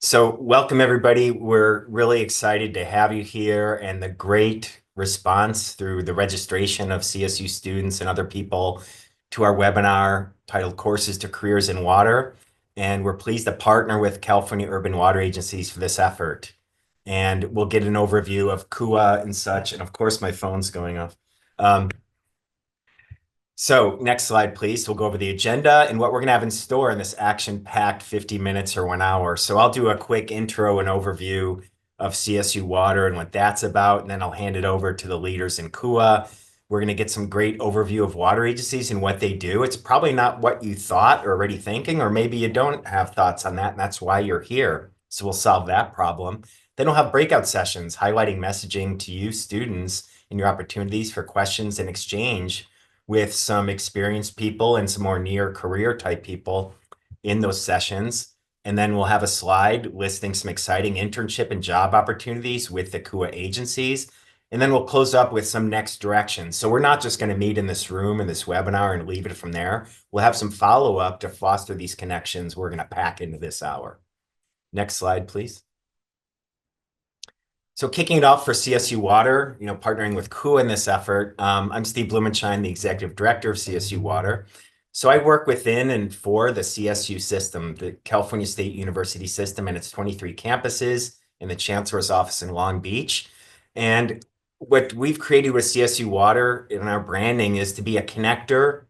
So welcome everybody. We're really excited to have you here and the great response through the registration of CSU students and other people to our webinar titled Courses to Careers in Water. And we're pleased to partner with California Urban Water Agencies for this effort. And we'll get an overview of CUWA and such. And of course, my phone's going off. So next slide, please. We'll go over the agenda and what we're going to have in store in this action-packed 50 minutes or 1 hour. So I'll do a quick intro and overview of CSU Water and what that's about, and then I'll hand it over to the leaders in CUWA. We're going to get some great overview of water agencies and what they do. It's probably not what you thought or already thinking, or maybe you don't have thoughts on that, and that's why you're here. So we'll solve that problem. Then we'll have breakout sessions highlighting messaging to you students and your opportunities for questions and exchange with some experienced people and some more near career type people in those sessions. And then we'll have a slide listing some exciting internship and job opportunities with the CUWA agencies. And then we'll close up with some next directions. So we're not just going to meet in this room in this webinar and leave it from there. We'll have some follow-up to foster these connections we're going to pack into this hour. Next slide, please. So kicking it off for CSU Water, partnering with CUWA in this effort, I'm Steve Blumenschein, the Executive Director of CSU Water. So I work within and for the CSU system, the California State University system and its 23 campuses in the Chancellor's office in Long Beach. And what we've created with CSU Water in our branding is to be a connector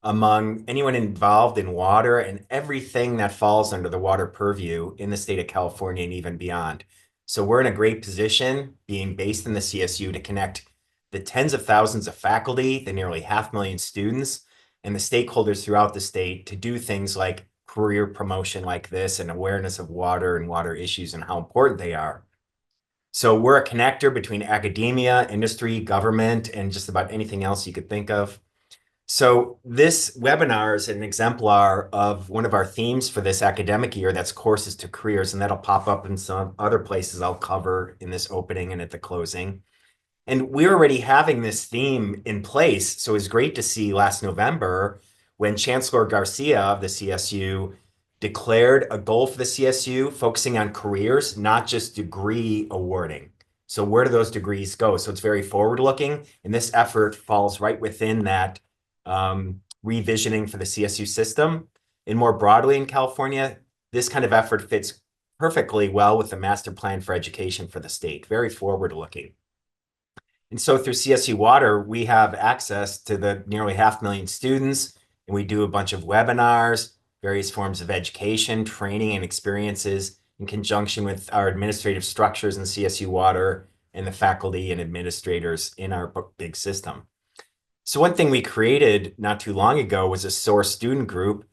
among anyone involved in water and everything that falls under the water purview in the state of California and even beyond. So we're in a great position being based in the CSU to connect the tens of thousands of faculty, the nearly 500,000 students, and the stakeholders throughout the state to do things like career promotion like this and awareness of water and water issues and how important they are. So we're a connector between academia, industry, government, and just about anything else you could think of. So this webinar is an exemplar of one of our themes for this academic year. That's Courses to Careers, and that'll pop up in some other places I'll cover in this opening and at the closing. And we're already having this theme in place. So it was great to see last November when Chancellor Garcia of the CSU declared a goal for the CSU focusing on careers, not just degree awarding. So where do those degrees go? So it's very forward-looking, and this effort falls right within that revisioning for the CSU system. And more broadly in California, this kind of effort fits perfectly well with the master plan for education for the state, very forward-looking. And so through CSU Water, we have access to the nearly 500,000 students, and we do a bunch of webinars, various forms of education, training, and experiences in conjunction with our administrative structures in CSU Water and the faculty and administrators in our big system. So one thing we created not too long ago was a SOURCE student group,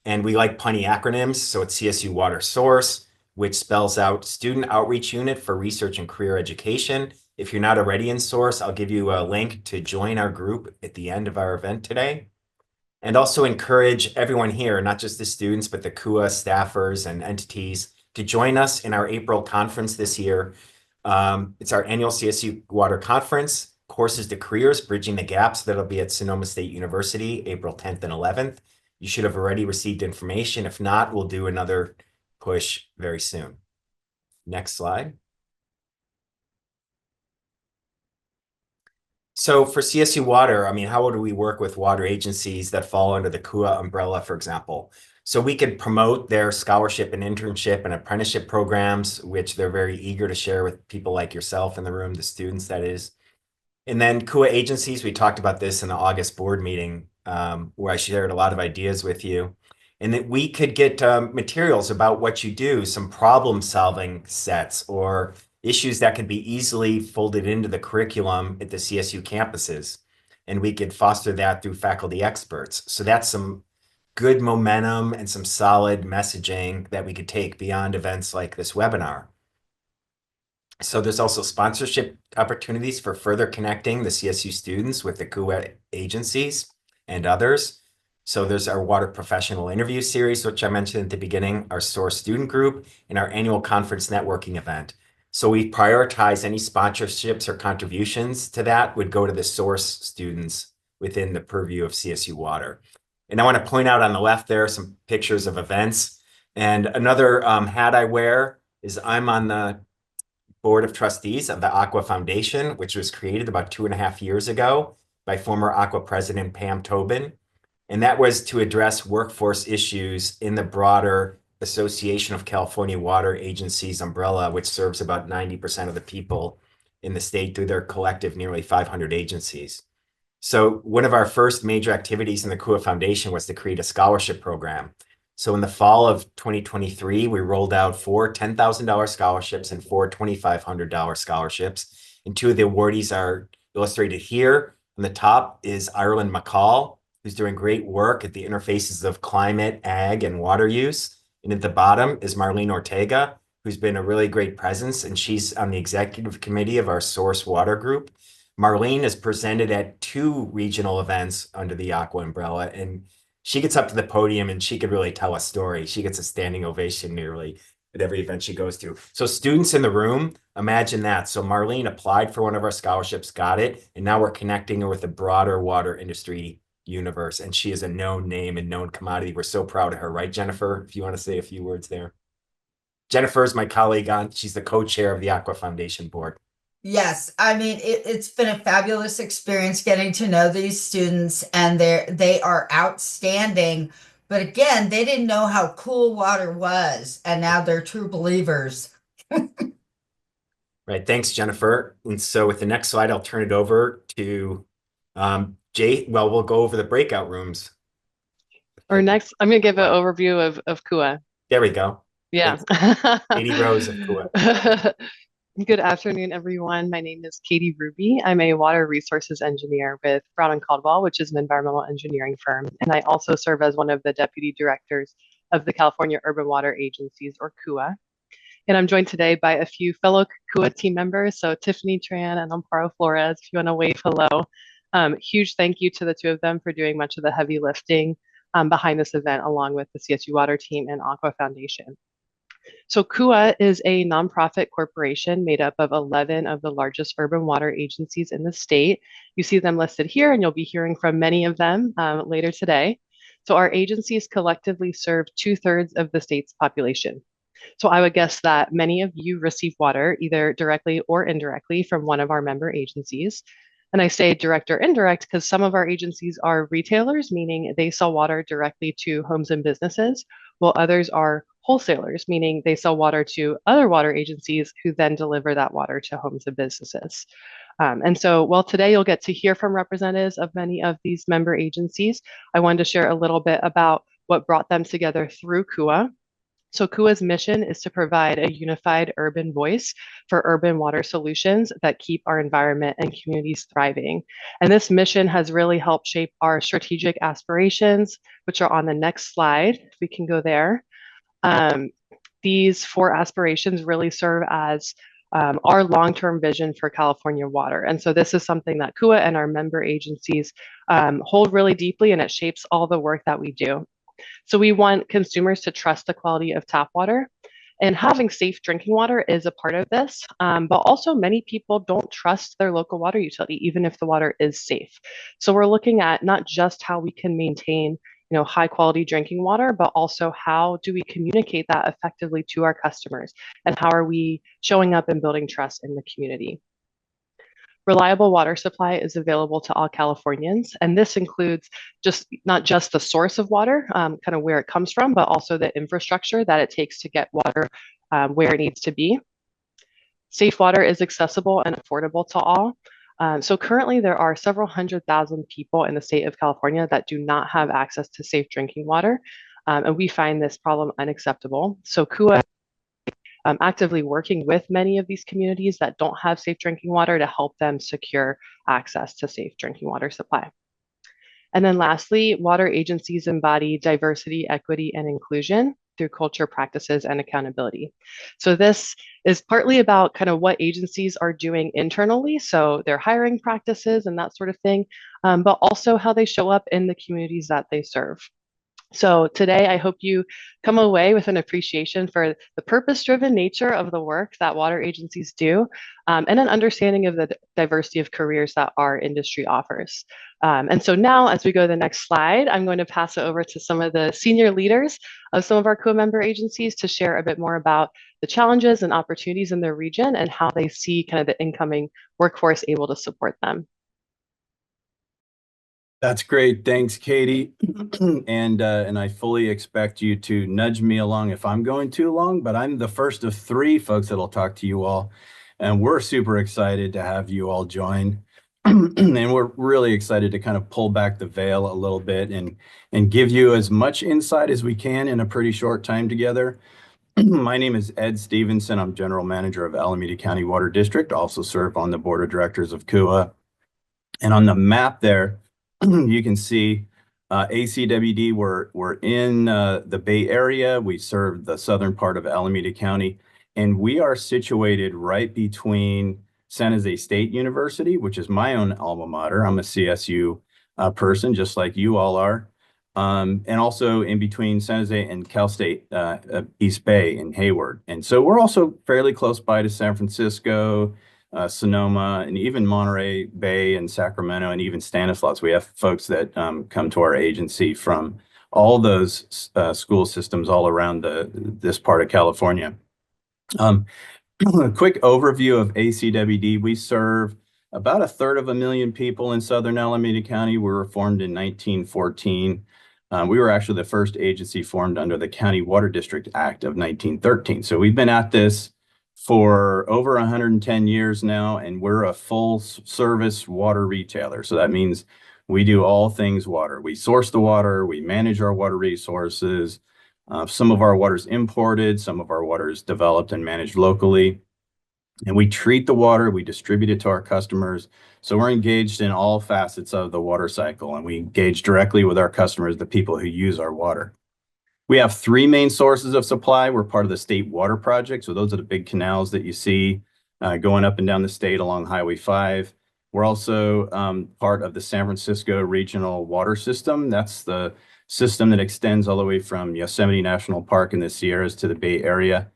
and we like punny acronyms. So it's CSU Water SOURCE, which spells out Student Outreach Unit for Research and Career Education. If you're not already in SOURCE, I'll give you a link to join our group at the end of our event today. And also encourage everyone here, not just the students, but the CUWA staffers and entities to join us in our April conference this year. It's our annual CSU Water Conference. Courses to Careers, Bridging the Gaps. That'll be at Sonoma State University, April 10th and 11th. You should have already received information. If not, we'll do another push very soon. Next slide. So for CSU Water, how do we work with water agencies that fall under the CUWA umbrella, for example? So we could promote their scholarship and internship and apprenticeship programs, which they're very eager to share with people like yourself in the room, the students, that is. And then CUWA agencies, we talked about this in the August board meeting where I shared a lot of ideas with you. And that we could get materials about what you do, some problem solving sets or issues that could be easily folded into the curriculum at the CSU campuses. And we could foster that through faculty experts. So that's some good momentum and some solid messaging that we could take beyond events like this webinar. So there's also sponsorship opportunities for further connecting the CSU students with the CUWA agencies and others. So there's our water professional interview series, which I mentioned at the beginning, our SOURCE student group, and our annual conference networking event. So we prioritize any sponsorships or contributions to that would go to the SOURCE students within the purview of CSU Water. And I want to point out on the left there some pictures of events. And another hat I wear is I'm on the board of trustees of the Aqua Foundation, which was created about 2.5 years ago by former Aqua president Pam Tobin. And that was to address workforce issues in the broader Association of California Water Agencies umbrella, which serves about 90% of the people in the state through their collective nearly 500 agencies. So one of our first major activities in the CUWA Foundation was to create a scholarship program. So in the fall of 2023, we rolled out 4 $10,000 scholarships and 4 $2,500 scholarships. And two of the awardees are illustrated here. On the top is Ireland McCall, who's doing great work at the interfaces of climate, ag, and water use. And at the bottom is Marlene Ortega, who's been a really great presence, and she's on the executive committee of our Source Water Group. Marlene is presented at 2 regional events under the Aqua umbrella, and she gets up to the podium and she could really tell a story. She gets a standing ovation nearly at every event she goes to. So students in the room, imagine that. So Marlene applied for one of our scholarships, got it, and now we're connecting her with the broader water industry universe, and she is a known name and known commodity. We're so proud of her, right, Jennifer? If you want to say a few words there. Jennifer is my colleague she's the co-chair of the Aqua Foundation board. Yes, I mean it's been a fabulous experience getting to know these students, and they are outstanding. But again, they didn't know how cool water was, and now they're true believers. Right. Thanks, Jennifer. And so with the next slide, I'll turn it over to Jay. Well, we'll go over the breakout rooms. Or next, I'm going to give an overview of CUWA. There we go. Yeah. 80 rows of CUWA. Good afternoon, everyone. My name is Katie Ruby. I'm a water resources engineer with Brown and Caldwell, which is an environmental engineering firm. And I also serve as one of the deputy directors of the California Urban Water Agencies, or CUWA. And I'm joined today by a few fellow CUWA team members. So Tiffany Tran and Amparo Flores, if you want to wave hello. Huge thank you to the two of them for doing much of the heavy lifting behind this event, along with the CSU Water team and Aqua Foundation. So CUWA is a nonprofit corporation made up of 11 of the largest urban water agencies in the state. You see them listed here, and you'll be hearing from many of them later today. So our agencies collectively serve 2/3 of the state's population. So I would guess that many of you receive water either directly or indirectly from one of our member agencies. And I say direct or indirect because some of our agencies are retailers, meaning they sell water directly to homes and businesses, while others are wholesalers, meaning they sell water to other water agencies who then deliver that water to homes and businesses. And so, well, today you'll get to hear from representatives of many of these member agencies. I wanted to share a little bit about what brought them together through CUWA. So CUWA's mission is to provide a unified urban voice for urban water solutions that keep our environment and communities thriving. And this mission has really helped shape our strategic aspirations, which are on the next slide. If we can go there. These 4 aspirations really serve as our long-term vision for California water. And so this is something that CUWA and our member agencies hold really deeply, and it shapes all the work that we do. So we want consumers to trust the quality of tap water, and having safe drinking water is a part of this. But also many people don't trust their local water utility, even if the water is safe. So we're looking at not just how we can maintain high quality drinking water, but also how do we communicate that effectively to our customers, and how are we showing up and building trust in the community. Reliable water supply is available to all Californians, and this includes not just the source of water, kind of where it comes from, but also the infrastructure that it takes to get water where it needs to be. Safe water is accessible and affordable to all. So currently there are several 100,000 people in the state of California that do not have access to safe drinking water, and we find this problem unacceptable. So CUWA actively working with many of these communities that don't have safe drinking water to help them secure access to safe drinking water supply. And then lastly, water agencies embody diversity, equity, and inclusion through culture, practices, and accountability. So this is partly about kind of what agencies are doing internally, so their hiring practices and that sort of thing, but also how they show up in the communities that they serve. So today, I hope you come away with an appreciation for the purpose-driven nature of the work that water agencies do, and an understanding of the diversity of careers that our industry offers. And so now, as we go to the next slide, I'm going to pass it over to some of the senior leaders of some of our co-member agencies to share a bit more about the challenges and opportunities in their region and how they see kind of the incoming workforce able to support them. That's great. Thanks, Katie. And I fully expect you to nudge me along if I'm going too long, but I'm the first of three folks that'll talk to you all. And we're super excited to have you all join. And we're really excited to kind of pull back the veil a little bit and give you as much insight as we can in a pretty short time together. My name is Ed Stevenson. I'm General Manager of Alameda County Water District, also serve on the Board of Directors of CUWA. And on the map there, you can see ACWD, we're in the Bay Area. We serve the southern part of Alameda County, and we are situated right between San Jose State University, which is my own alma mater. I'm a CSU person, just like you all are. And also in between San Jose and Cal State East Bay in Hayward. And so we're also fairly close by to San Francisco, Sonoma, and even Monterey Bay and Sacramento, and even Stanislaus. We have folks that come to our agency from all those school systems all around this part of California. A quick overview of ACWD. We serve about 1/3 people in Southern Alameda County. We were formed in 1914. We were actually the first agency formed under the County Water District Act of 1913. So we've been at this for over 110 years now, and we're a full service water retailer. So that means we do all things water. We source the water, we manage our water resources. Some of our water is imported, some of our water is developed and managed locally. And we treat the water, we distribute it to our customers. So we're engaged in all facets of the water cycle, and we engage directly with our customers, the people who use our water. We have three main sources of supply. We're part of the State Water Project. So those are the big canals that you see going up and down the state along Highway 5. We're also part of the San Francisco Regional Water System. That's the system that extends all the way from Yosemite National Park in the Sierras to the Bay Area.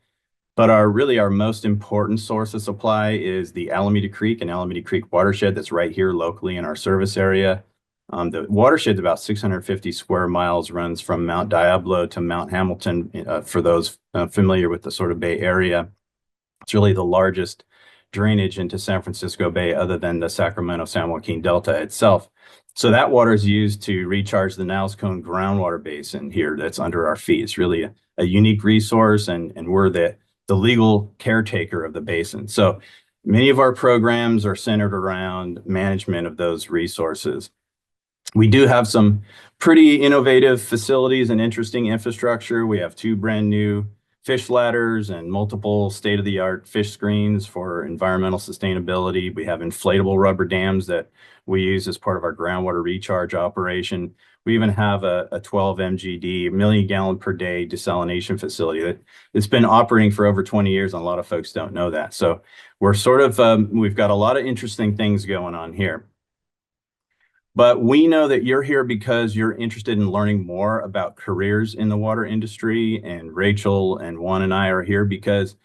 But our most important source of supply is the Alameda Creek and Alameda Creek watershed that's right here locally in our service area. The watershed is about 650 square miles, runs from Mount Diablo to Mount Hamilton. For those familiar with the sort of Bay Area, it's really the largest drainage into San Francisco Bay other than the Sacramento-San Joaquin Delta itself. So that water is used to recharge the Niles Cone groundwater basin here that's under our feet. It's really a unique resource, and we're the legal caretaker of the basin. So many of our programs are centered around management of those resources. We do have some pretty innovative facilities and interesting infrastructure. We have 2 brand new fish ladders and multiple state-of-the-art fish screens for environmental sustainability. We have inflatable rubber dams that we use as part of our groundwater recharge operation. We even have a 12 MGD, million gallon per day desalination facility that's been operating for over 20 years, and a lot of folks don't know that. So we're sort of, we've got a lot of interesting things going on here. But we know that you're here because you're interested in learning more about careers in the water industry. And Rachel and Juan and I are here because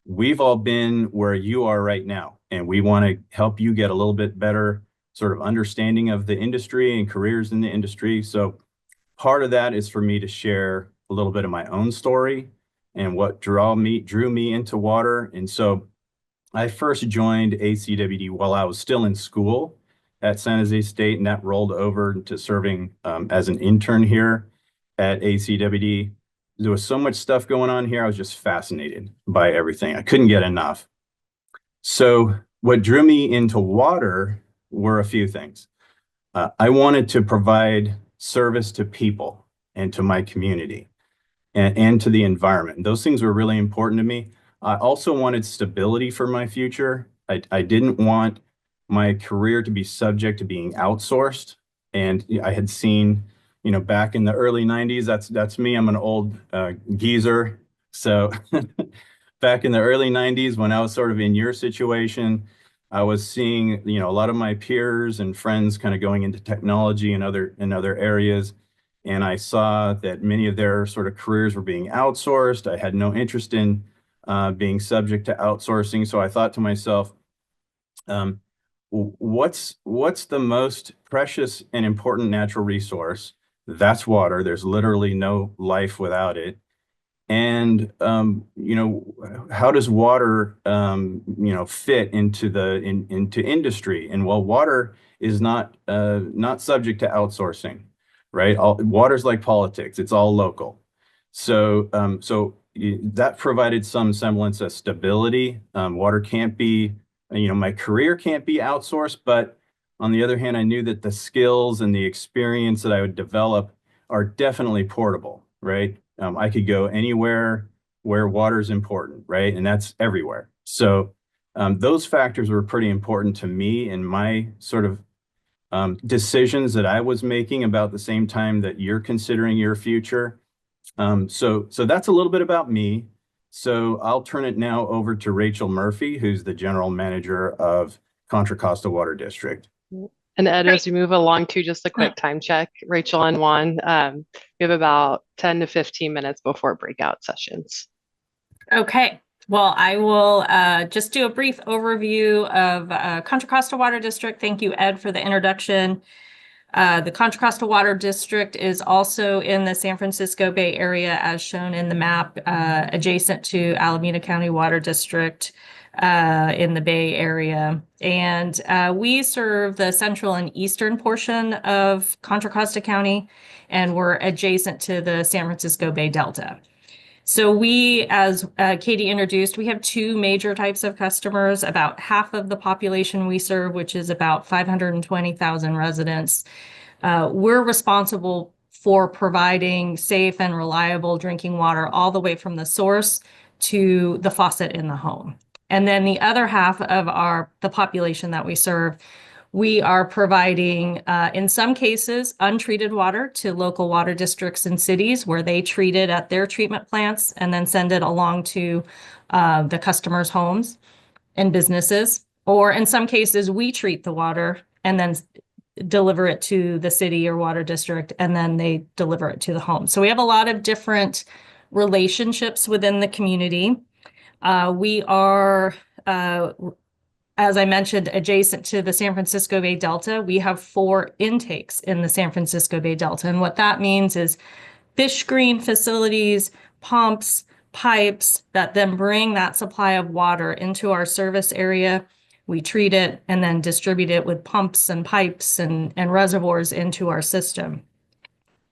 we've all been where you are right now. And we want to help you get a little bit better sort of understanding of the industry and careers in the industry. So part of that is for me to share a little bit of my own story and what drew me into water. And so I first joined ACWD while I was still in school at San Jose State, and that rolled over to serving as an intern here at ACWD. There was so much stuff going on here. I was just fascinated by everything. I couldn't get enough. So what drew me into water were a few things. I wanted to provide service to people and to my community and to the environment. Those things were really important to me. I also wanted stability for my future. I didn't want my career to be subject to being outsourced. And I had seen, back in the early 90s, that's me. I'm an old geezer. So back in the early 90s, when I was sort of in your situation, I was seeing, a lot of my peers and friends kind of going into technology and other areas. and I saw that many of their sort of careers were being outsourced. I had no interest in being subject to outsourcing. So I thought to myself, what's the most precious and important natural resource? That's water. There's literally no life without it. And how does water fit into industry? And well, water is not subject to outsourcing, right? Water's like politics; it's all local. So that provided some semblance of stability. Water can't be, my career can't be outsourced, but on the other hand, I knew that the skills and the experience that I would develop are definitely portable, right? I could go anywhere where water is important, right? And that's everywhere. So those factors were pretty important to me in my sort of decisions that I was making about the same time that you're considering your future. So that's a little bit about me. So I'll turn it now over to Rachel Murphy, who's the general manager of Contra Costa Water District. And Ed, as we move along to just a quick time check, Rachel and Juan, we have about 10 to 15 minutes before breakout sessions. Okay, well, I will just do a brief overview of Contra Costa Water District. Thank you, Ed, for the introduction. The Contra Costa Water District is also in the San Francisco Bay Area, as shown in the map, adjacent to Alameda County Water District in the Bay Area. And we serve the central and eastern portion of Contra Costa County, and we're adjacent to the San Francisco Bay Delta. So we, as Katie introduced, we have two major types of customers. About half of the population we serve, which is about 520,000 residents. We're responsible for providing safe and reliable drinking water all the way from the source to the faucet in the home. And then the other half of the population that we serve, we are providing, in some cases, untreated water to local water districts and cities where they treat it at their treatment plants and then send it along to the customers' homes and businesses. Or in some cases, we treat the water and then deliver it to the city or water district, and then they deliver it to the home. So we have a lot of different relationships within the community. We are, as I mentioned, adjacent to the San Francisco Bay Delta. We have 4 intakes in the San Francisco Bay Delta. And what that means is fish screen facilities, pumps, pipes that then bring that supply of water into our service area. We treat it and then distribute it with pumps and pipes and reservoirs into our system.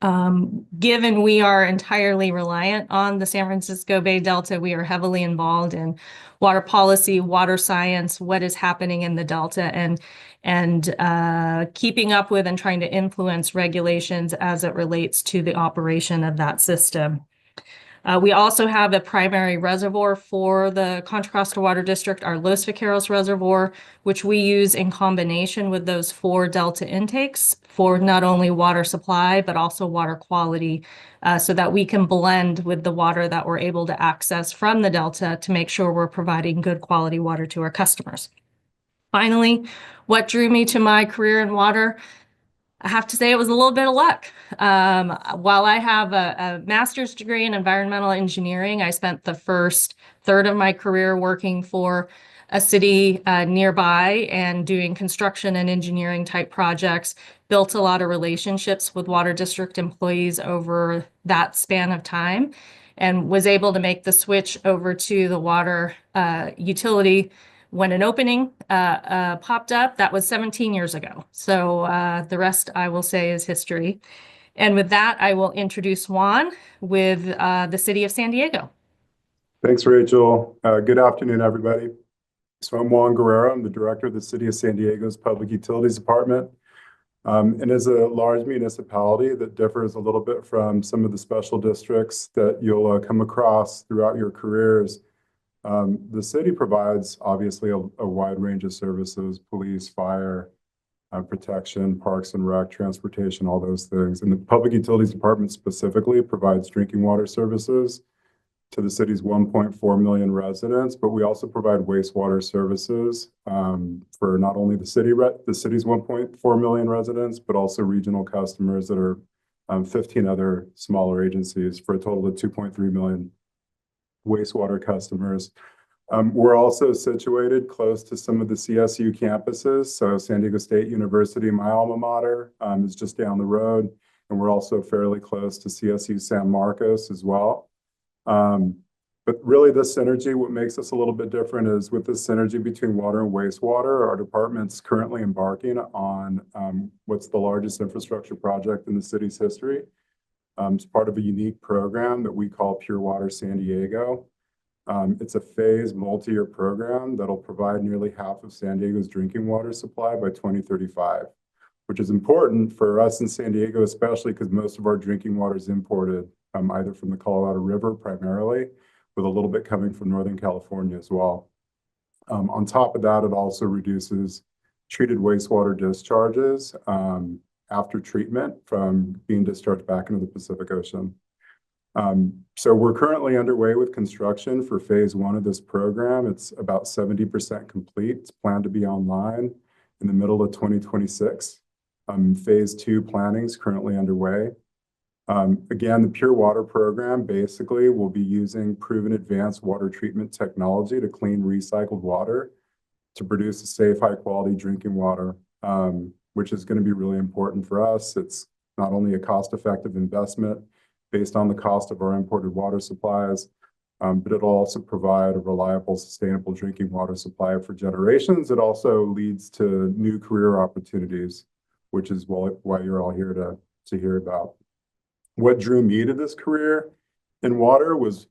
Given we are entirely reliant on the San Francisco Bay Delta, we are heavily involved in water policy, water science, what is happening in the Delta, and keeping up with and trying to influence regulations as it relates to the operation of that system. We also have a primary reservoir for the Contra Costa Water District, our Los Vaqueros Reservoir, which we use in combination with those 4 Delta intakes for not only water supply, but also water quality, so that we can blend with the water that we're able to access from the Delta to make sure we're providing good quality water to our customers. Finally, what drew me to my career in water? I have to say it was a little bit of luck. While I have a master's degree in environmental engineering, I spent the first third of my career working for a city nearby and doing construction and engineering type projects, built a lot of relationships with water district employees over that span of time, and was able to make the switch over to the water utility when an opening popped up. That was 17 years ago. So the rest, I will say, is history. And with that, I will introduce Juan with the City of San Diego. Thanks, Rachel. Good afternoon, everybody. So I'm Juan Guerrero. I'm the director of the City of San Diego's Public Utilities Department. And as a large municipality that differs a little bit from some of the special districts that you'll come across throughout your careers, the city provides obviously a wide range of services: police, fire, protection, parks and rec, transportation, all those things. And the Public Utilities Department specifically provides drinking water services to the city's 1.4 million residents, but we also provide wastewater services for not only the city's 1.4 million residents, but also regional customers that are 15 other smaller agencies for a total of 2.3 million wastewater customers. We're also situated close to some of the CSU campuses. So San Diego State University, my alma mater, is just down the road. And we're also fairly close to CSU San Marcos as well. But really this synergy, what makes us a little bit different is with this synergy between water and wastewater, our department's currently embarking on what's the largest infrastructure project in the city's history. It's part of a unique program that we call Pure Water San Diego. It's a phased multi-year program that'll provide nearly half of San Diego's drinking water supply by 2035, which is important for us in San Diego, especially because most of our drinking water is imported either from the Colorado River primarily, with a little bit coming from Northern California as well. On top of that, it also reduces treated wastewater discharges after treatment from being discharged back into the Pacific Ocean. So we're currently underway with construction for phase 1 of this program. It's about 70% complete. It's planned to be online in the middle of 2026. Phase 2 planning is currently underway. Again, the Pure Water program basically will be using proven advanced water treatment technology to clean recycled water to produce a safe, high quality drinking water, which is going to be really important for us. It's not only a cost-effective investment based on the cost of our imported water supplies, but it'll also provide a reliable, sustainable drinking water supply for generations. It also leads to new career opportunities, which is why you're all here to hear about. What drew me to this career in water was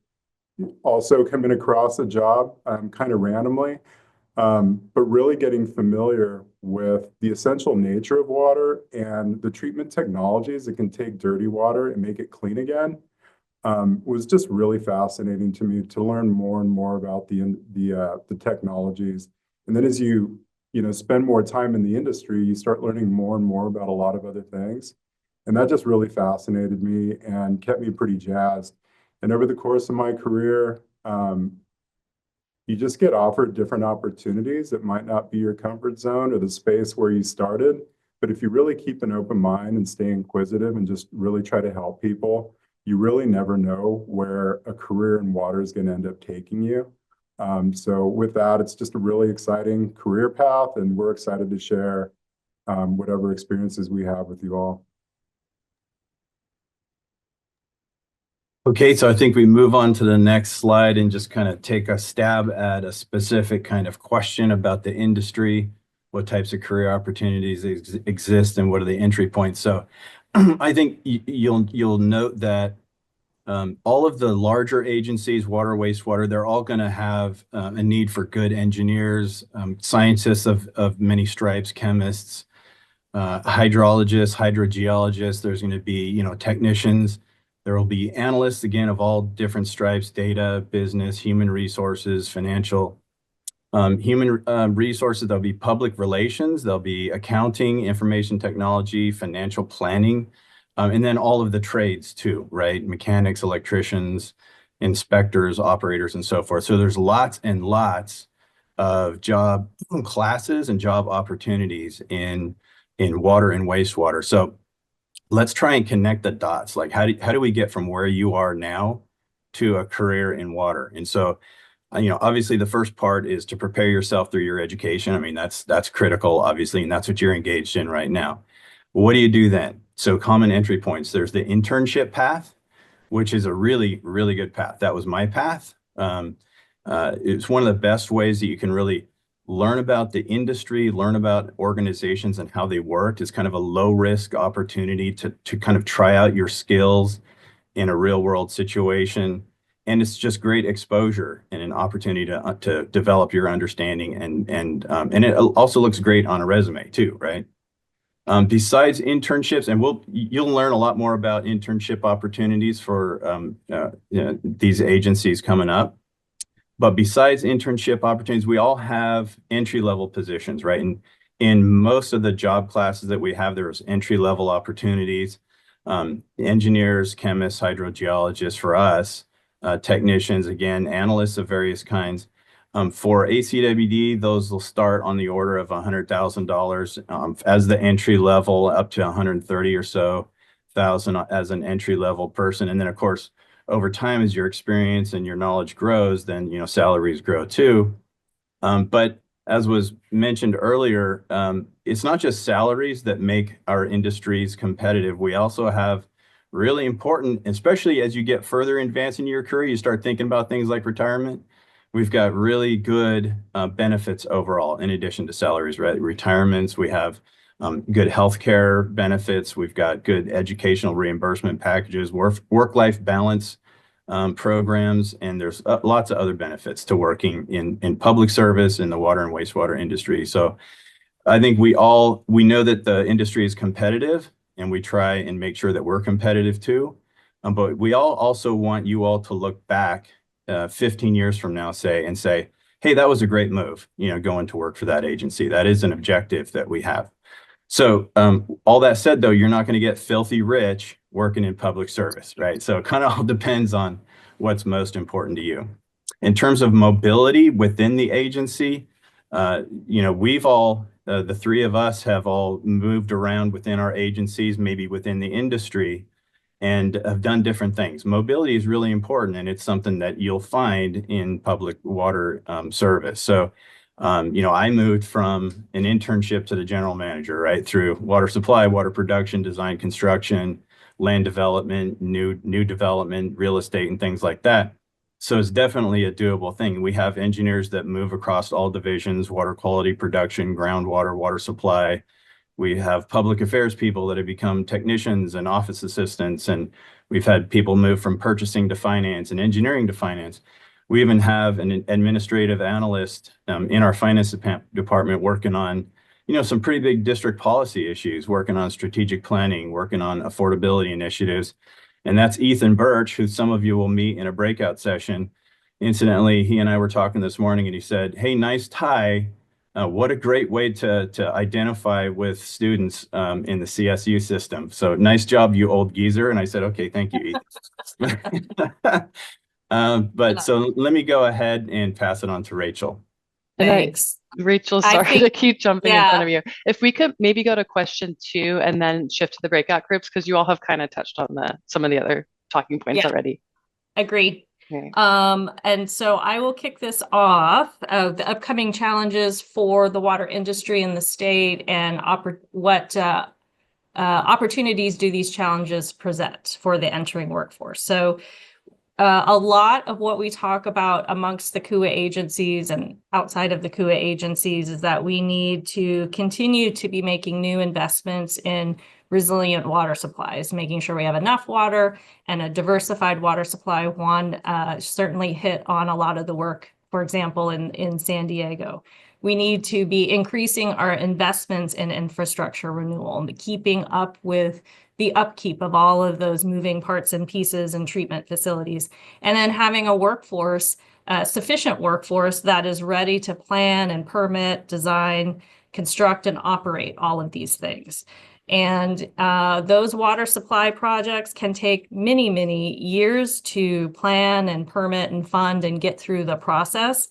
also coming across a job kind of randomly, but really getting familiar with the essential nature of water and the treatment technologies that can take dirty water and make it clean again. Was just really fascinating to me to learn more and more about the technologies. And then as you spend more time in the industry, you start learning more and more about a lot of other things. And that just really fascinated me and kept me pretty jazzed. And over the course of my career, you just get offered different opportunities that might not be your comfort zone or the space where you started. But if you really keep an open mind and stay inquisitive and just really try to help people, you really never know where a career in water is going to end up taking you. So with that, it's just a really exciting career path, and we're excited to share whatever experiences we have with you all. Okay, so I think we move on to the next slide and just kind of take a stab at a specific kind of question about the industry, what types of career opportunities exist, and what are the entry points. So I think you'll note that all of the larger agencies, water, wastewater, they're all going to have a need for good engineers, scientists of many stripes, chemists, hydrologists, hydrogeologists. There's going to be, technicians. There will be analysts, again, of all different stripes: data, business, human resources, financial. Human resources, there'll be public relations, there'll be accounting, information technology, financial planning, and then all of the trades too, right? Mechanics, electricians, inspectors, operators, and so forth. So there's lots and lots of job classes and job opportunities in water and wastewater. So let's try and connect the dots. Like how do we get from where you are now to a career in water? And so, obviously the first part is to prepare yourself through your education. I mean, that's critical, obviously, and that's what you're engaged in right now. What do you do then? So common entry points. There's the internship path, which is a really, really good path. That was my path. It's one of the best ways that you can really learn about the industry, learn about organizations and how they work. It's kind of a low risk opportunity to kind of try out your skills in a real world situation. And it's just great exposure and an opportunity to develop your understanding. And it also looks great on a resume too, right? Besides internships, and you'll learn a lot more about internship opportunities for these agencies coming up. But besides internship opportunities, we all have entry-level positions, right? And in most of the job classes that we have, there's entry-level opportunities. Engineers, chemists, hydrogeologists for us, technicians, again, analysts of various kinds. For ACWD, those will start on the order of $100,000 as the entry level, up to $130,000 or so. $100,000 as an entry-level person. And then, of course, over time, as your experience and your knowledge grows, then, you know, salaries grow too. But as was mentioned earlier, it's not just salaries that make our industries competitive. We also have really important, especially as you get further advanced in your career, you start thinking about things like retirement. We've got really good benefits overall, in addition to salaries, right? Retirements, we have good healthcare benefits. We've got good educational reimbursement packages, work-life balance programs, and there's lots of other benefits to working in public service in the water and wastewater industry. So I think we know that the industry is competitive, and we try and make sure that we're competitive too. But we all also want you all to look back 15 years from now, say, hey, that was a great move, you know, going to work for that agency. That is an objective that we have. So all that said, though, you're not going to get filthy rich working in public service, right? So it kind of all depends on what's most important to you. In terms of mobility within the agency, you know, we've all, the three of us have all moved around within our agencies, maybe within the industry, and have done different things. Mobility is really important, and it's something that you'll find in public water service. So you know, I moved from an internship to the general manager, right, through water supply, water production, design, construction, land development, new development, real estate, and things like that. So it's definitely a doable thing. We have engineers that move across all divisions: water quality, production, groundwater, water supply. We have public affairs people that have become technicians and office assistants, and we've had people move from purchasing to finance and engineering to finance. We even have an administrative analyst in our finance department working on, you know, some pretty big district policy issues, working on strategic planning, working on affordability initiatives. And that's Ethan Birch, who some of you will meet in a breakout session. Incidentally, he and I were talking this morning, and he said, hey, nice tie. What a great way to identify with students in the CSU system. So nice job, you old geezer. And I said, okay, thank you, Ethan. But so let me go ahead and pass it on to Rachel. Thanks. Rachel, sorry to keep jumping in front of you. If we could maybe go to question 2 and then shift to the breakout groups, because you all have kind of touched on some of the other talking points already. Agreed. Okay. And so I will kick this off of the upcoming challenges for the water industry in the state, and what opportunities do these challenges present for the entering workforce. So a lot of what we talk about amongst the CUWA agencies and outside of the CUWA agencies is that we need to continue to be making new investments in resilient water supplies, making sure we have enough water and a diversified water supply. Juan certainly hit on a lot of the work, for example, in San Diego. We need to be increasing our investments in infrastructure renewal and keeping up with the upkeep of all of those moving parts and pieces and treatment facilities, and then having a workforce, sufficient workforce that is ready to plan and permit, design, construct, and operate all of these things. And those water supply projects can take many, many years to plan and permit and fund and get through the process.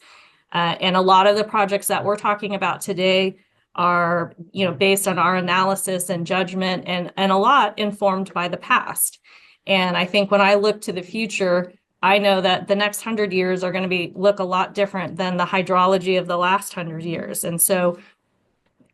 And a lot of the projects that we're talking about today are, you know, based on our analysis and judgment, and a lot informed by the past. And I think when I look to the future, I know that the next 100 years are going to look a lot different than the hydrology of the last 100 years. And so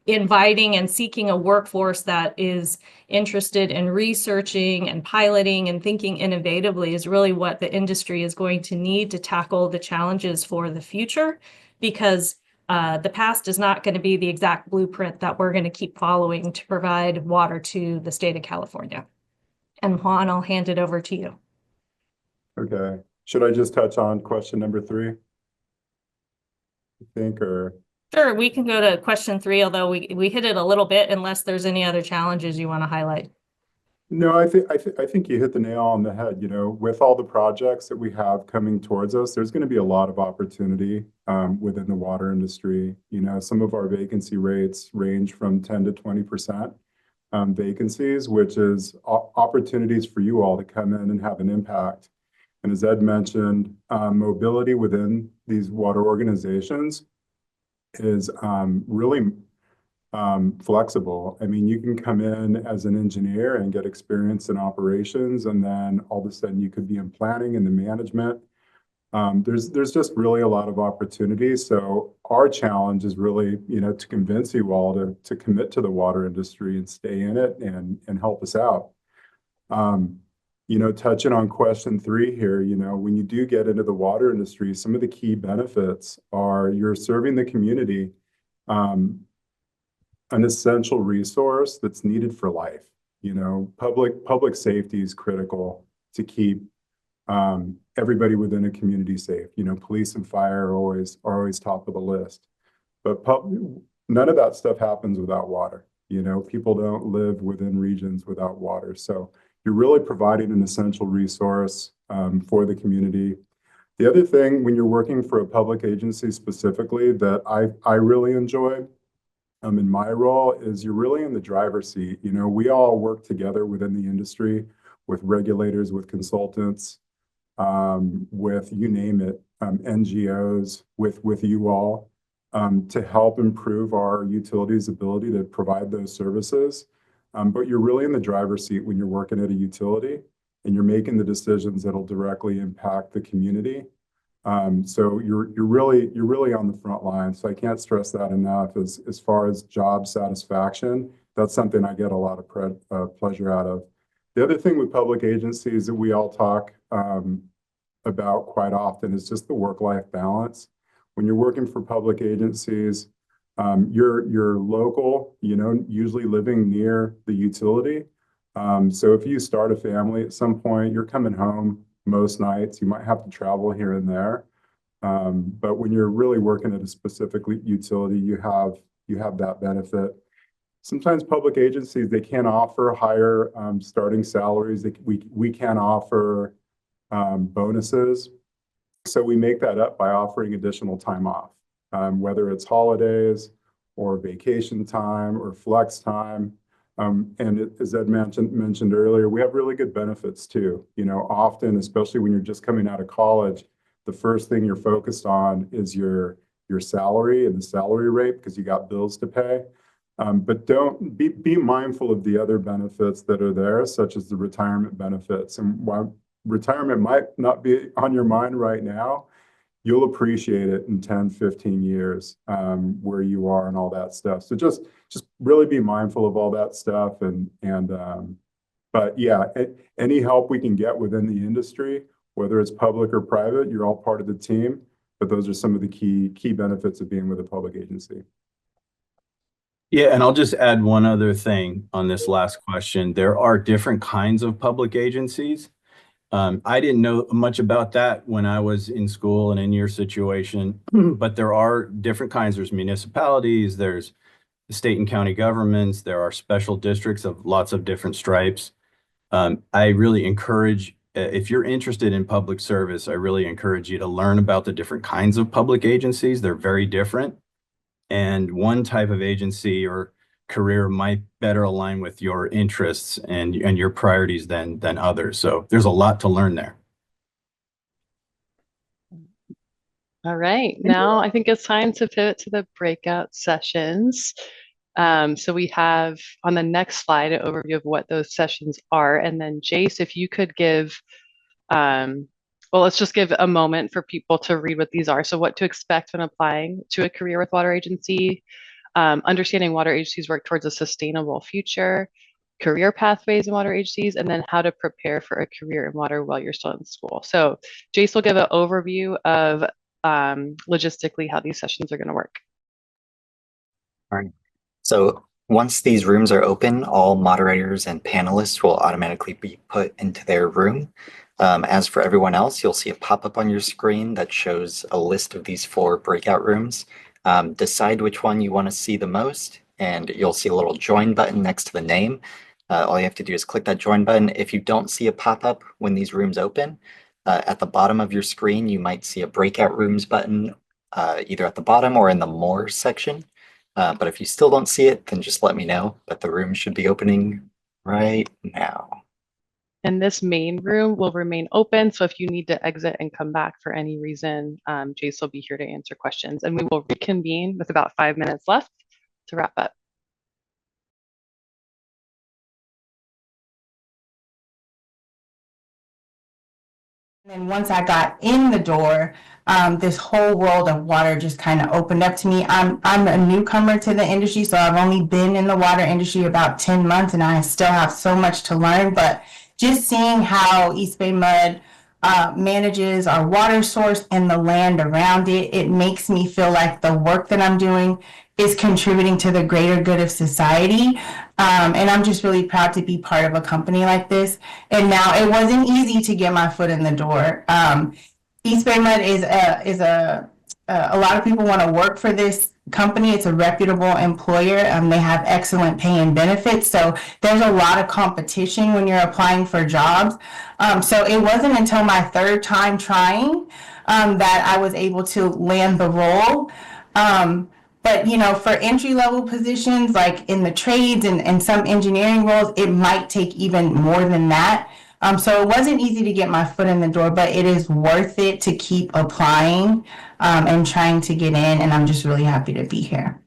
inviting and seeking a workforce that is interested in researching and piloting and thinking innovatively is really what the industry is going to need to tackle the challenges for the future, because the past is not going to be the exact blueprint that we're going to keep following to provide water to the state of California. And Juan, I'll hand it over to you. Okay. Should I just touch on question number 3? I think, or... Sure, we can go to question 3, although we hit it a little bit, unless there's any other challenges you want to highlight. No, I think you hit the nail on the head. You know, with all the projects that we have coming towards us, there's going to be a lot of opportunity within the water industry. You know, some of our vacancy rates range from 10 to 20% vacancies, which is opportunities for you all to come in and have an impact. And as Ed mentioned, mobility within these water organizations is really flexible. I mean, you can come in as an engineer and get experience in operations, and then all of a sudden you could be in planning and the management. There's just really a lot of opportunities. So our challenge is really, to convince you all to commit to the water industry and stay in it and help us out. Touching on question 3 here, when you do get into the water industry, some of the key benefits are you're serving the community, an essential resource that's needed for life. Public safety is critical to keep everybody within a community safe. Police and fire are always top of the list, but none of that stuff happens without water. People don't live within regions without water. So you're really providing an essential resource for the community. The other thing, when you're working for a public agency specifically, that I really enjoy in my role is you're really in the driver's seat. We all work together within the industry with regulators, with consultants, with you name it, NGOs, with you all, to help improve our utilities' ability to provide those services. But you're really in the driver's seat when you're working at a utility and you're making the decisions that'll directly impact the community. So you're really on the front line. So I can't stress that enough. As far as job satisfaction, that's something I get a lot of pleasure out of. The other thing with public agencies that we all talk about quite often is just the work-life balance. When you're working for public agencies, you're local, usually living near the utility. So if you start a family at some point, you're coming home most nights. You might have to travel here and there. But when you're really working at a specific utility, you have that benefit. Sometimes public agencies, they can't offer higher starting salaries. We can't offer bonuses. So we make that up by offering additional time off, whether it's holidays or vacation time or flex time. And as Ed mentioned earlier, we have really good benefits too. Often, especially when you're just coming out of college, the first thing you're focused on is your salary and the salary rate because you got bills to pay. But don't be mindful of the other benefits that are there, such as the retirement benefits. And while retirement might not be on your mind right now, you'll appreciate it in 10, 15 years, where you are and all that stuff. So just really be mindful of all that stuff. But yeah, any help we can get within the industry, whether it's public or private, you're all part of the team. But those are some of the key benefits of being with a public agency. Yeah, and I'll just add one other thing on this last question. There are different kinds of public agencies. I didn't know much about that when I was in school and in your situation, but there are different kinds. There's municipalities, there's state and county governments, there are special districts of lots of different stripes. I really encourage, if you're interested in public service, I really encourage you to learn about the different kinds of public agencies. They're very different. And one type of agency or career might better align with your interests and your priorities than others. So there's a lot to learn there. All right, now I think it's time to pivot to the breakout sessions. So we have on the next slide an overview of what those sessions are. And then Jace, if you could give, well, let's just give a moment for people to read what these are. So what to expect when applying to a career with water agency, understanding water agencies work towards a sustainable future, career pathways in water agencies, and then how to prepare for a career in water while you're still in school. So Jace will give an overview of logistically how these sessions are going to work. All right. So once these rooms are open, all moderators and panelists will automatically be put into their room. As for everyone else, you'll see a pop-up on your screen that shows a list of these 4 breakout rooms. Decide which one you want to see the most, and you'll see a little join button next to the name. All you have to do is click that join button. If you don't see a pop-up when these rooms open, at the bottom of your screen, you might see a breakout rooms button, either at the bottom or in the more section. But if you still don't see it, then just let me know. But the room should be opening right now. And this main room will remain open. So if you need to exit and come back for any reason, Jace will be here to answer questions. And we will reconvene with about 5 minutes left to wrap up. And once I got in the door, this whole world of water just kind of opened up to me. I'm a newcomer to the industry, so I've only been in the water industry about 10 months, and I still have so much to learn. But just seeing how East Bay Mud manages our water source and the land around it, it makes me feel like the work that I'm doing is contributing to the greater good of society. And I'm just really proud to be part of a company like this. And now it wasn't easy to get my foot in the door. East Bay Mud is a lot of people want to work for this company. It's a reputable employer. They have excellent pay and benefits. So there's a lot of competition when you're applying for jobs. So it wasn't until my third time trying that I was able to land the role. But, you know, for entry level positions, like in the trades and some engineering roles, it might take even more than that. So it wasn't easy to get my foot in the door, but it is worth it to keep applying and trying to get in. And I'm just really happy to be here.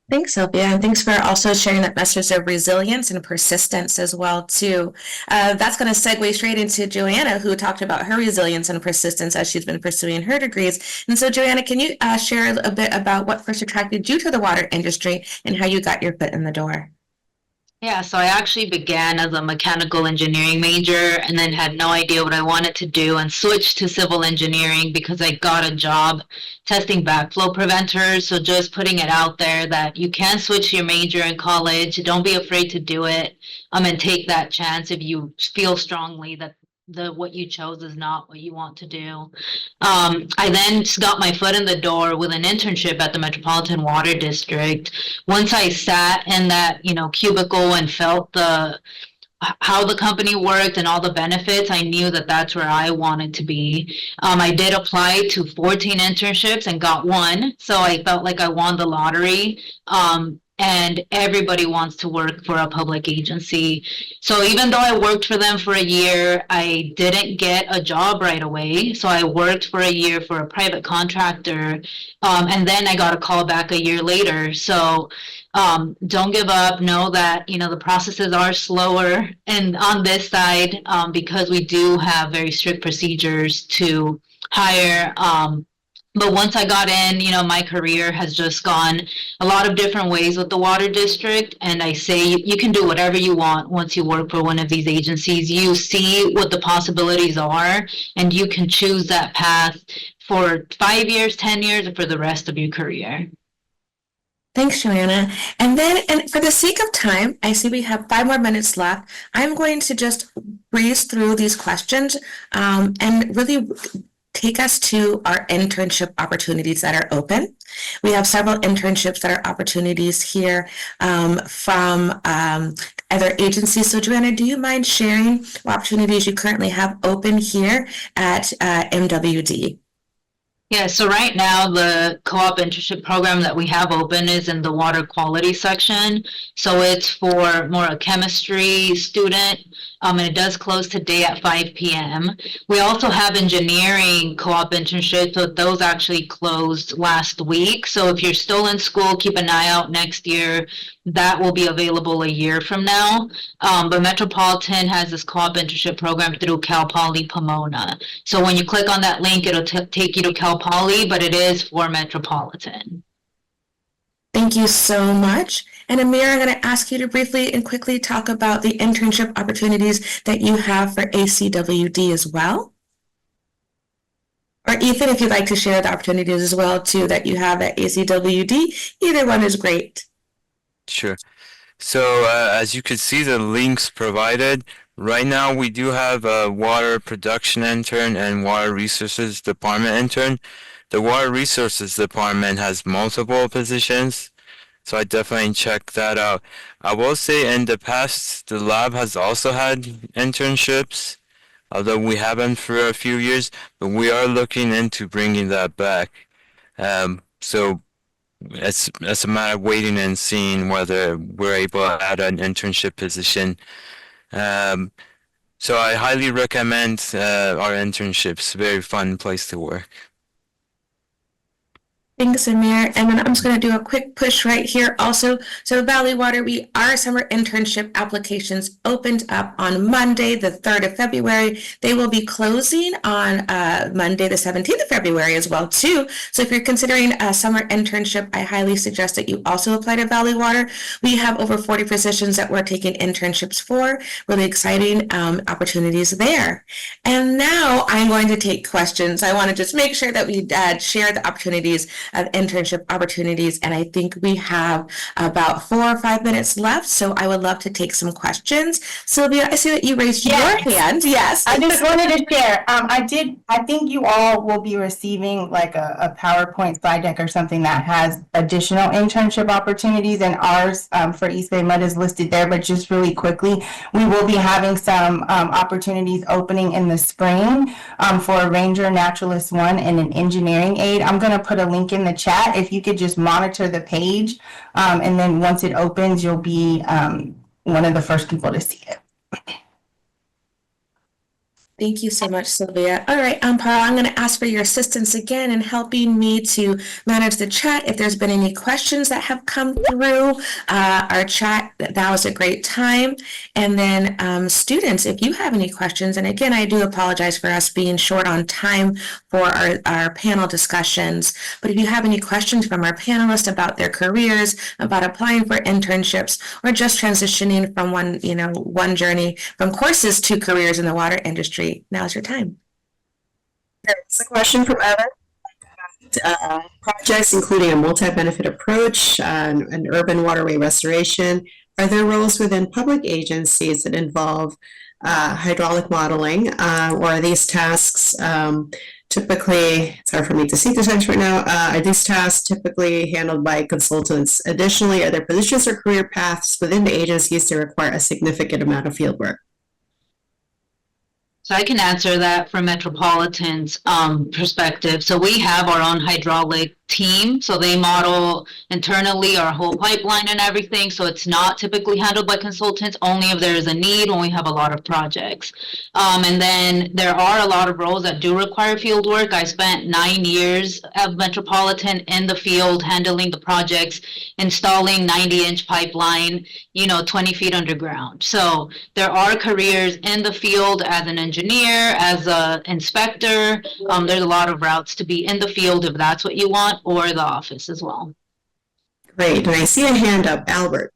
Thanks, Sylvia, and thanks for also sharing that message of resilience and persistence as well, too. That's going to segue straight into Joanna, who talked about her resilience and persistence as she's been pursuing her degrees. And so, Joanna, can you share a bit about what first attracted you to the water industry and how you got your foot in the door? Yeah, so I actually began as a mechanical engineering major and then had no idea what I wanted to do and switched to civil engineering because I got a job testing backflow preventers. So just putting it out there that you can switch your major in college. Don't be afraid to do it and take that chance if you feel strongly that what you chose is not what you want to do. I then got my foot in the door with an internship at the Metropolitan Water District. Once I sat in that, cubicle and felt how the company worked and all the benefits, I knew that that's where I wanted to be. I did apply to 14 internships and got one, so I felt like I won the lottery. And everybody wants to work for a public agency. So even though I worked for them for a year, I didn't get a job right away. So I worked for a year for a private contractor, and then I got a call back a year later. So don't give up. Know that, the processes are slower and on this side because we do have very strict procedures to hire. But once I got in, my career has just gone a lot of different ways with the water district. And I say you can do whatever you want once you work for one of these agencies. You see what the possibilities are, and you can choose that path for 5 years, 10 years, or for the rest of your career. Thanks, Joanna. And for the sake of time, I see we have 5 more minutes left. I'm going to just breeze through these questions and really take us to our internship opportunities that are open. We have several internships that are opportunities here from other agencies. So Joanna, do you mind sharing what opportunities you currently have open here at MWD? Yeah, so right now the co-op internship program that we have open is in the water quality section. So it's for more a chemistry student, and it does close today at 5 p.m. We also have engineering co-op internships, so those actually closed last week. So if you're still in school, keep an eye out next year. That will be available a year from now. But Metropolitan has this co-op internship program through Cal Poly Pomona. So when you click on that link, it'll take you to Cal Poly, but it is for Metropolitan. Thank you so much. And Amir, I'm going to ask you to briefly and quickly talk about the internship opportunities that you have for ACWD as well. Or Ethan, if you'd like to share the opportunities as well too that you have at ACWD, either one is great. Sure. So as you can see the links provided, right now we do have a water production intern and water resources department intern. The water resources department has multiple positions, so I definitely check that out. I will say in the past, the lab has also had internships, although we haven't for a few years, but we are looking into bringing that back. So it's a matter of waiting and seeing whether we're able to add an internship position. So I highly recommend our internships. Very fun place to work. Thanks, Amir. And then I'm just going to do a quick push right here also. So Valley Water, our summer internship applications opened up on Monday, the 3rd of February. They will be closing on Monday, the 17th of February as well, too. So if you're considering a summer internship, I highly suggest that you also apply to Valley Water. We have over 40 positions that we're taking internships for. Really exciting opportunities there. And now I'm going to take questions. I want to just make sure that we share the opportunities of internship opportunities. And I think we have about 4 or 5 minutes left. So I would love to take some questions. Sylvia, I see that you raised your hand. Yes. I just wanted to share. I think you all will be receiving like a PowerPoint slide deck or something that has additional internship opportunities, and ours for East Bay Mud is listed there. But just really quickly, we will be having some opportunities opening in the spring for a Ranger Naturalist 1 and an engineering aide. I'm going to put a link in the chat. If you could just monitor the page, and then once it opens, you'll be one of the first people to see it. Thank you so much, Sylvia. All right, Amparo, I'm going to ask for your assistance again in helping me to manage the chat. If there's been any questions that have come through our chat, that was a great time. And then students, if you have any questions, and again, I do apologize for us being short on time for our panel discussions, but if you have any questions from our panelists about their careers, about applying for internships, or just transitioning from one journey from courses to careers in the water industry, now's your time. It's a question from Evan. Projects including a multi-benefit approach and urban waterway restoration. Are there roles within public agencies that involve hydraulic modeling, or are these tasks typically, it's hard for me to see this right now, are these tasks typically handled by consultants? Additionally, are there positions or career paths within the agencies that require a significant amount of field work? So I can answer that from Metropolitan's perspective. So we have our own hydraulic team. So they model internally our whole pipeline and everything. So it's not typically handled by consultants, only if there is a need when we have a lot of projects. And then there are a lot of roles that do require field work. I spent 9 years at Metropolitan in the field handling the projects, installing 90-inch pipeline, 20 feet underground. So there are careers in the field as an engineer, as an inspector. There's a lot of routes to be in the field if that's what you want, or the office as well. Great. And I see a hand up, Albert.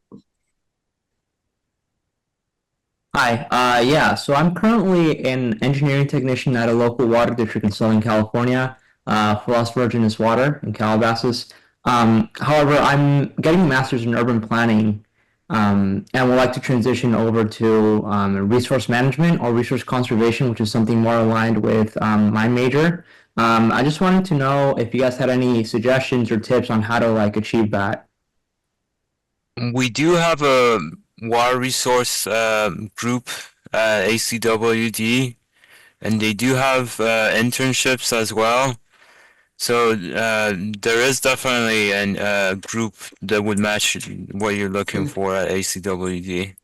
Hi. Yeah, so I'm currently an engineering technician at a local water district in Southern California, for Los Virgenes Water in Calabasas. However, I'm getting a master's in urban planning, and would like to transition over to resource management or resource conservation, which is something more aligned with my major. I just wanted to know if you guys had any suggestions or tips on how to achieve that. We do have a water resource group at ACWD, and they do have internships as well. So there is definitely a group that would match what you're looking for at ACWD.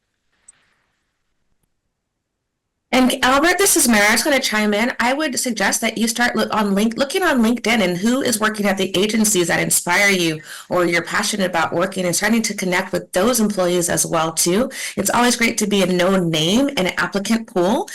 And Albert, this is Mara. I was going to chime in. I would suggest that you start looking on LinkedIn and who is working at the agencies that inspire you or you're passionate about working, and starting to connect with those employees as well too. It's always great to be a known name in an applicant pool.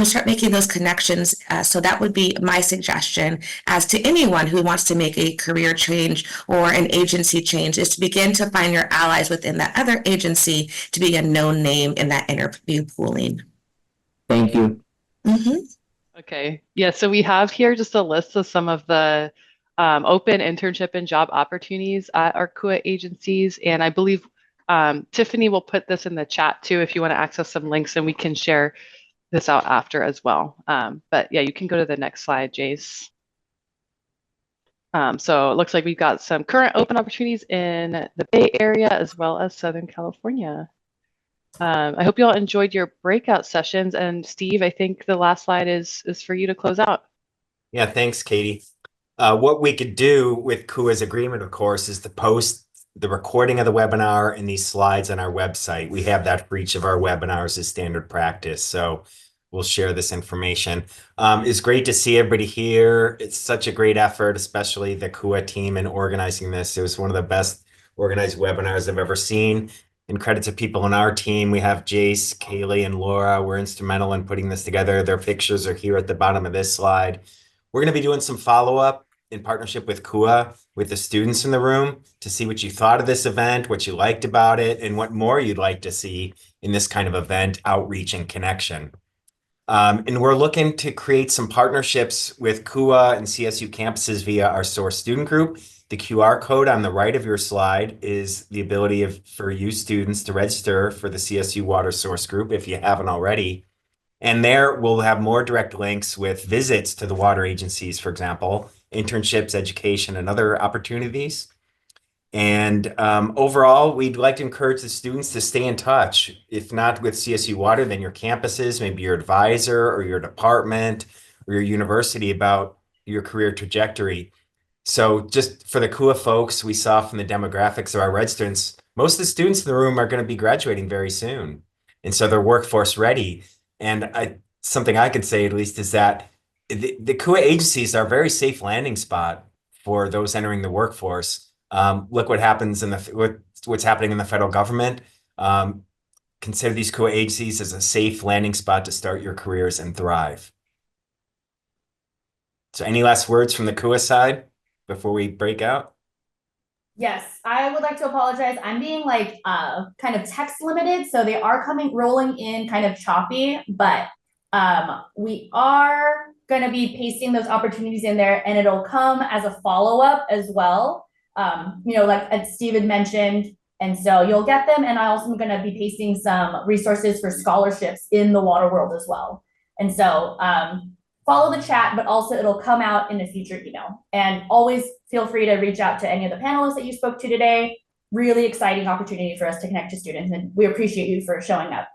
Start making those connections. So that would be my suggestion as to anyone who wants to make a career change or an agency change, is to begin to find your allies within that other agency to be a known name in that interview pooling. Thank you. Mm-hmm. Okay. Yeah, so we have here just a list of some of the open internship and job opportunities at our CUWA agencies. And I believe Tiffany will put this in the chat too if you want to access some links, and we can share this out after as well. But yeah, you can go to the next slide, Jace. So it looks like we've got some current open opportunities in the Bay Area as well as Southern California. I hope you all enjoyed your breakout sessions. And Steve, I think the last slide is for you to close out. Yeah, thanks, Katie. What we could do with CUWA's agreement, of course, is to post the recording of the webinar and these slides on our website. We have that for each of our webinars as standard practice. So we'll share this information. It's great to see everybody here. It's such a great effort, especially the CUWA team in organizing this. It was one of the best organized webinars I've ever seen. And credit to people on our team. We have Jace, Kaylee, and Laura were instrumental in putting this together. Their pictures are here at the bottom of this slide. We're going to be doing some follow-up in partnership with CUWA, with the students in the room, to see what you thought of this event, what you liked about it, and what more you'd like to see in this kind of event, outreach, and connection. And we're looking to create some partnerships with CUWA and CSU campuses via our source student group. The QR code on the right of your slide is the ability for you students to register for the CSU Water Source Group if you haven't already. And there we'll have more direct links with visits to the water agencies, for example, internships, education, and other opportunities. And overall, we'd like to encourage the students to stay in touch. If not with CSU Water, then your campuses, maybe your advisor or your department or your university about your career trajectory. So just for the CUWA folks, we saw from the demographics of our residents, most of the students in the room are going to be graduating very soon. And so they're workforce ready. And something I could say at least is that the CUWA agencies are a very safe landing spot for those entering the workforce. Look what happens what's happening in the federal government. Consider these CUWA agencies as a safe landing spot to start your careers and thrive. So any last words from the CUWA side before we break out? Yes, I would like to apologize. I'm being like kind of text limited, so they are rolling in kind of choppy, but we are going to be pasting those opportunities in there, and it'll come as a follow-up as well. Like as Steve mentioned, and so you'll get them, and I also am going to be pasting some resources for scholarships in the water world as well. And so follow the chat, but also it'll come out in a future email. And always feel free to reach out to any of the panelists that you spoke to today. Really exciting opportunity for us to connect to students, and we appreciate you for showing up.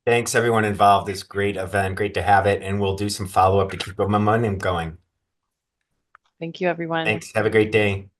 Thanks everyone involved. This great event, great to have it, and we'll do some follow-up to keep the momentum going. Thank you, everyone. Thanks. Have a great day.